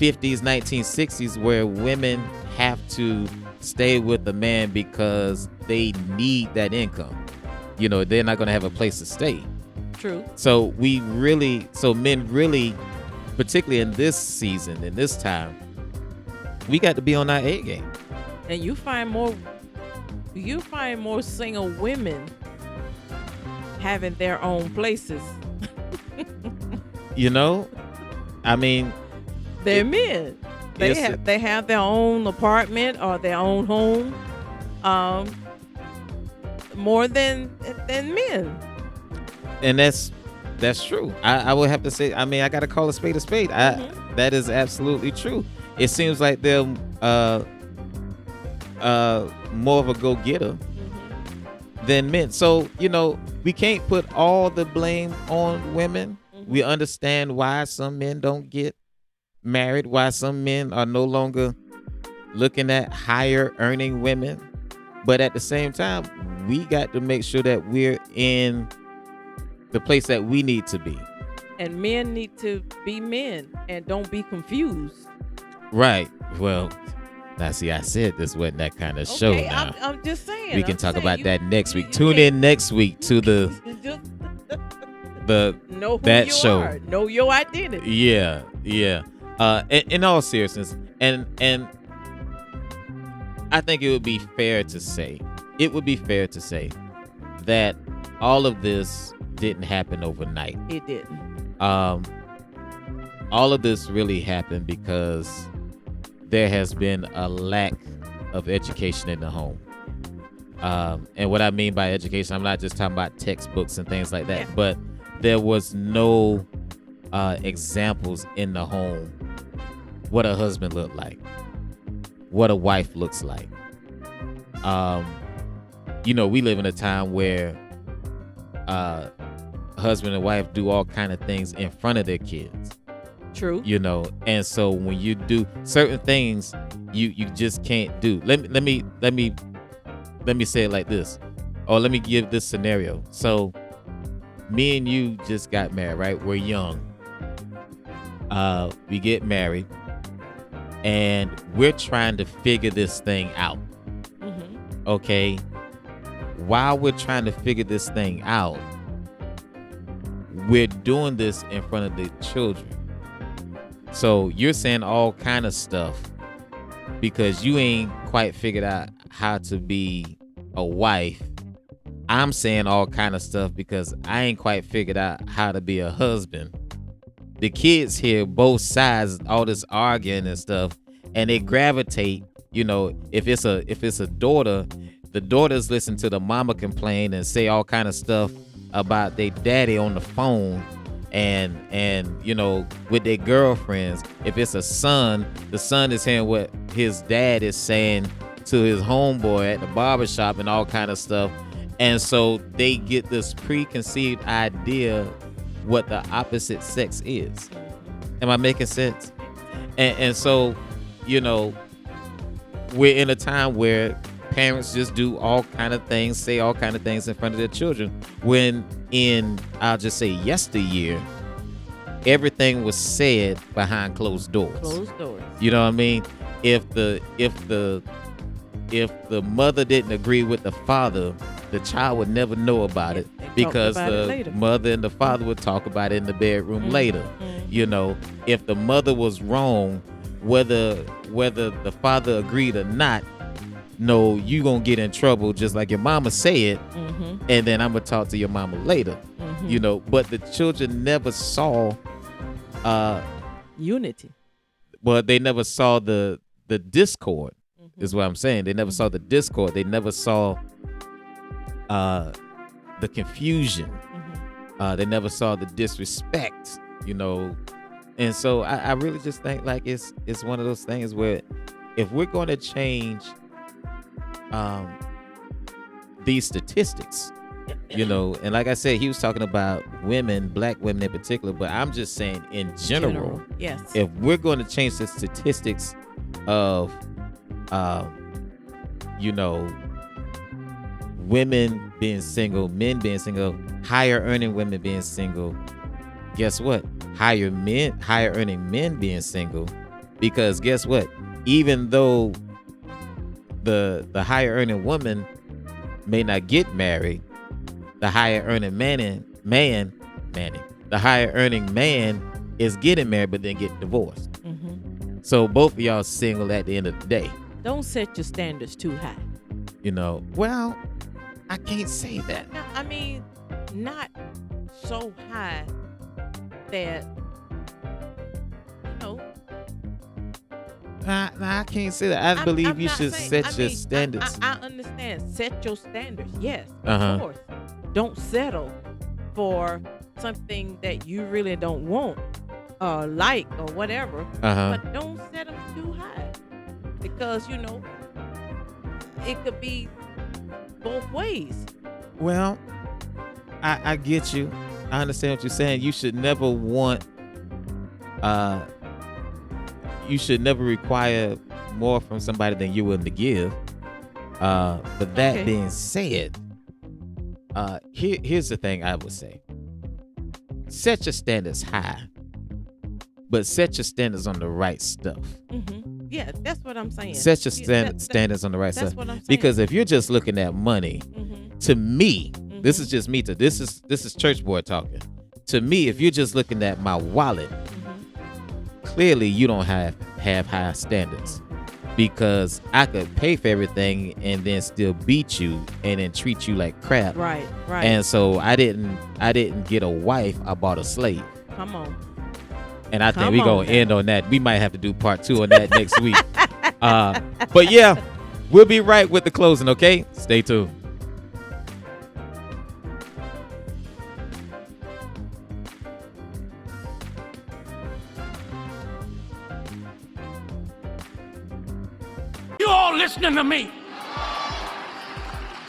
1960s, where women have to stay with a man because they need that income. They're not going to have a place to stay. True. So men really, particularly in this season, in this time, we got to be on our A game. And you find more single women having their own places. I mean, they're men. They have their own apartment or their own home, more than men. And that's true. I would have to say, I mean, I got to call a spade a spade. That is absolutely true. It seems like they're more of a go-getter than men. So, we can't put all the blame on women. We understand why some men don't get married, why some men are no longer looking at higher earning women. But at the same time, we got to make sure that we're in the place that we need to be. And men need to be men and don't be confused. Right. Well, now see, I said this wasn't that kind of show. Okay, Now I'm just saying. we can talk about that next week. Tune in next week to the know who that you show. are. Know your identity. Yeah. In all seriousness, and I think it would be fair to say that all of this didn't happen overnight. It didn't. All of this really happened because there has been a lack of education in the home. And what I mean by education, I'm not just talking about textbooks and things like that, but there was no examples in the home what a husband looked like, what a wife looks like. We live in a time where husband and wife do all kind of things in front of their kids. True. And so when you do certain things, you just can't do. Let me say it like this, or let me give this scenario. So me and you just got married, right? We're young. We get married, and we're trying to figure this thing out. Mm-hmm. Okay. While we're trying to figure this thing out, we're doing this in front of the children. So you're saying all kind of stuff because you ain't quite figured out how to be a wife. I'm saying all kind of stuff because I ain't quite figured out how to be a husband. The kids hear both sides, all this arguing and stuff, and they gravitate. If it's a daughter, the daughters listen to the mama complain and say all kind of stuff about their daddy on the phone. And with their girlfriends. If it's a son, the son is hearing what his dad is saying to his homeboy at the barbershop and all kind of stuff. And so they get this preconceived idea what the opposite sex is. Am I making sense? And so, we're in a time where parents just do all kind of things, say all kind of things in front of their children, when I'll just say yesteryear, everything was said behind closed doors. You know what I mean? If the mother didn't agree with the father, the child would never know about it because the mother and the father would talk about it in the bedroom later. If the mother was wrong, whether the father agreed or not, no, you gonna get in trouble just like your mama said, and then I'm gonna talk to your mama later. But the children never saw unity. Well, they never saw the discord, is what I'm saying. They never saw the discord. They never saw the confusion. They never saw the disrespect, And so I really just think like it's one of those things where if we're going to change these statistics, and like I said, he was talking about women, black women in particular, but I'm just saying in general. Yes. If we're going to change the statistics of women being single, men being single, higher earning women being single, guess what? Higher earning men being single, because guess what? Even though the higher earning woman may not get married, the higher earning the higher earning man is getting married but then get divorced. So both of y'all single at the end of the day. Don't set your standards too high. Well, I can't say that. No, I mean, not so high that, I can't say that. I believe you should set your standards. I understand. Set your standards. Yes, of course. Don't settle for something that you really don't want or like or whatever. But don't set them too high, because it could be both ways. Well, I get you. I understand what you're saying. You should never want. You should never require more from somebody than you're willing to give. But that being said, here's the thing I would say. Set your standards high, but set your standards on the right stuff. Yeah, that's what I'm saying. Set your standards on the right that's side. what I'm saying. Because if you're just looking at money, to me, this is just me. This is church boy talking. To me, if you're just looking at my wallet, clearly you don't have high standards. Because I could pay for everything and then still beat you and then treat you like crap. Right. And so I didn't get a wife. I bought a slave. Come on. And I think we're going to end on that. We might have to do part 2 on that next week. But yeah, we'll be right with the closing, okay? Stay tuned. You all listening to me?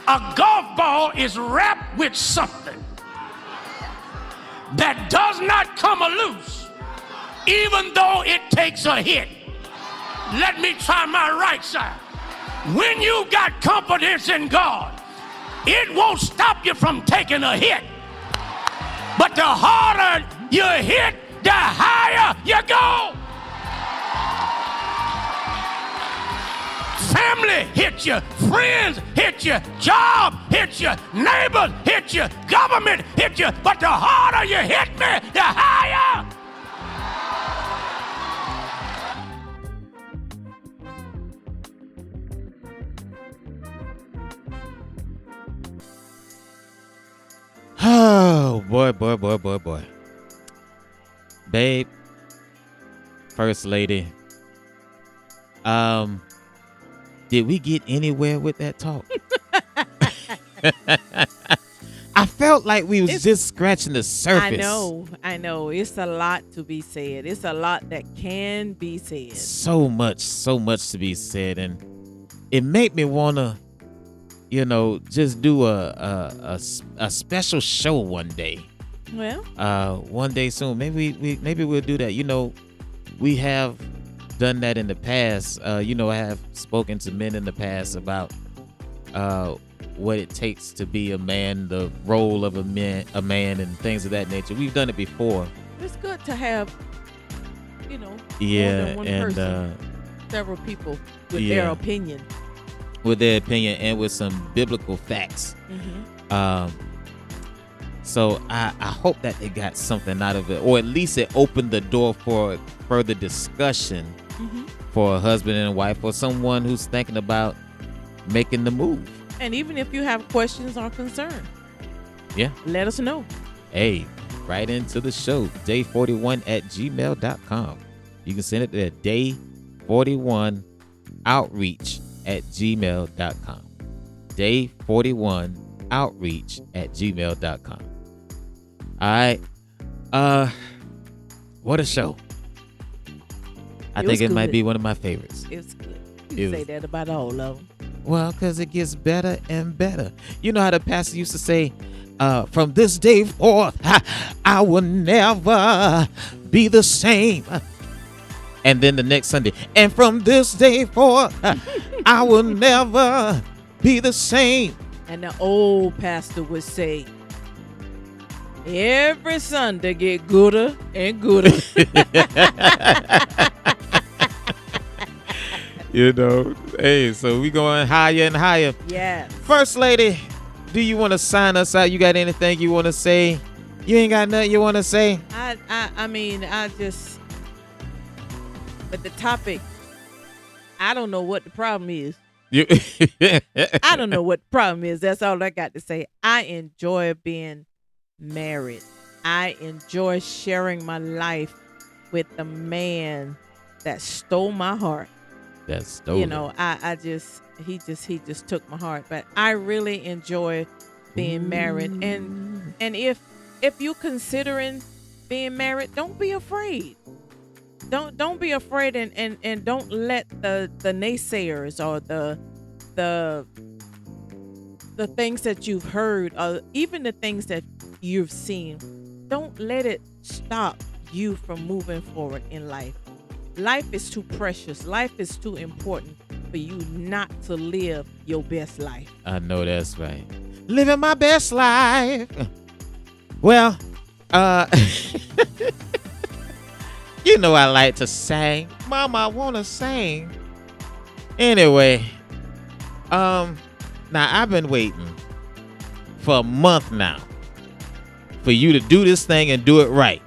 A golf ball is wrapped with something that does not come loose, even though it takes a hit. Let me try my right side. When you got confidence in God, it won't stop you from taking a hit. But the harder you hit, the higher you go. Family hit you, friends hit you, job hit you, neighbors hit you, government hit you, but the harder you hit me, the higher. Oh, boy. Babe, First Lady, did we get anywhere with that talk? I felt like we was just scratching the surface. I know. It's a lot to be said. It's a lot that can be said. So much to be said. And it made me want to, just do a special show one day. Well, one day soon. Maybe we'll do that. We have done that in the past. I have spoken to men in the past about what it takes to be a man, the role of a man, and things of that nature. We've done it before. It's good to have, more yeah, than one and person, several people with their opinion. With their opinion and with some biblical facts. So I hope that they got something out of it, or at least it opened the door for further discussion for a husband and a wife, or someone who's thinking about making the move. And even if you have questions or concerns, let us know. Hey, right into the show, day41@gmail.com. You can send it to day41outreach@gmail.com. day41outreach@gmail.com. All right. What a show. I think it might be one of my favorites. It's good. You say that about all of them. Well, because it gets better and better. You know how the pastor used to say, from this day forth, I will never be the same. And then the next Sunday, and from this day forth, I will never be the same. And the old pastor would say, every Sunday get gooder and gooder. Hey, so we going higher and higher. Yes. First Lady, do you want to sign us out? You got anything you want to say? You ain't got nothing you want to say? But the topic, I don't know what the problem is. I don't know what the problem is. That's all I got to say. I enjoy being married. I enjoy sharing my life with the man that stole my heart. That stole it. He just took my heart. But I really enjoy being married. And if you're considering being married, don't be afraid. Don't be afraid, and don't let the naysayers or the things that you've heard, or even the things that you've seen, don't let it stop you from moving forward in life. Life is too precious. Life is too important for you not to live your best life. I know that's right. Living my best life. Well, know I like to sing. Mama, I want to sing. Anyway, now I've been waiting for a month now for you to do this thing and do it right.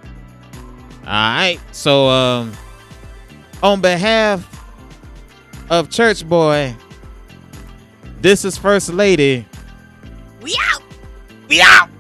All right. So, on behalf of Church Boy, this is First Lady. We out.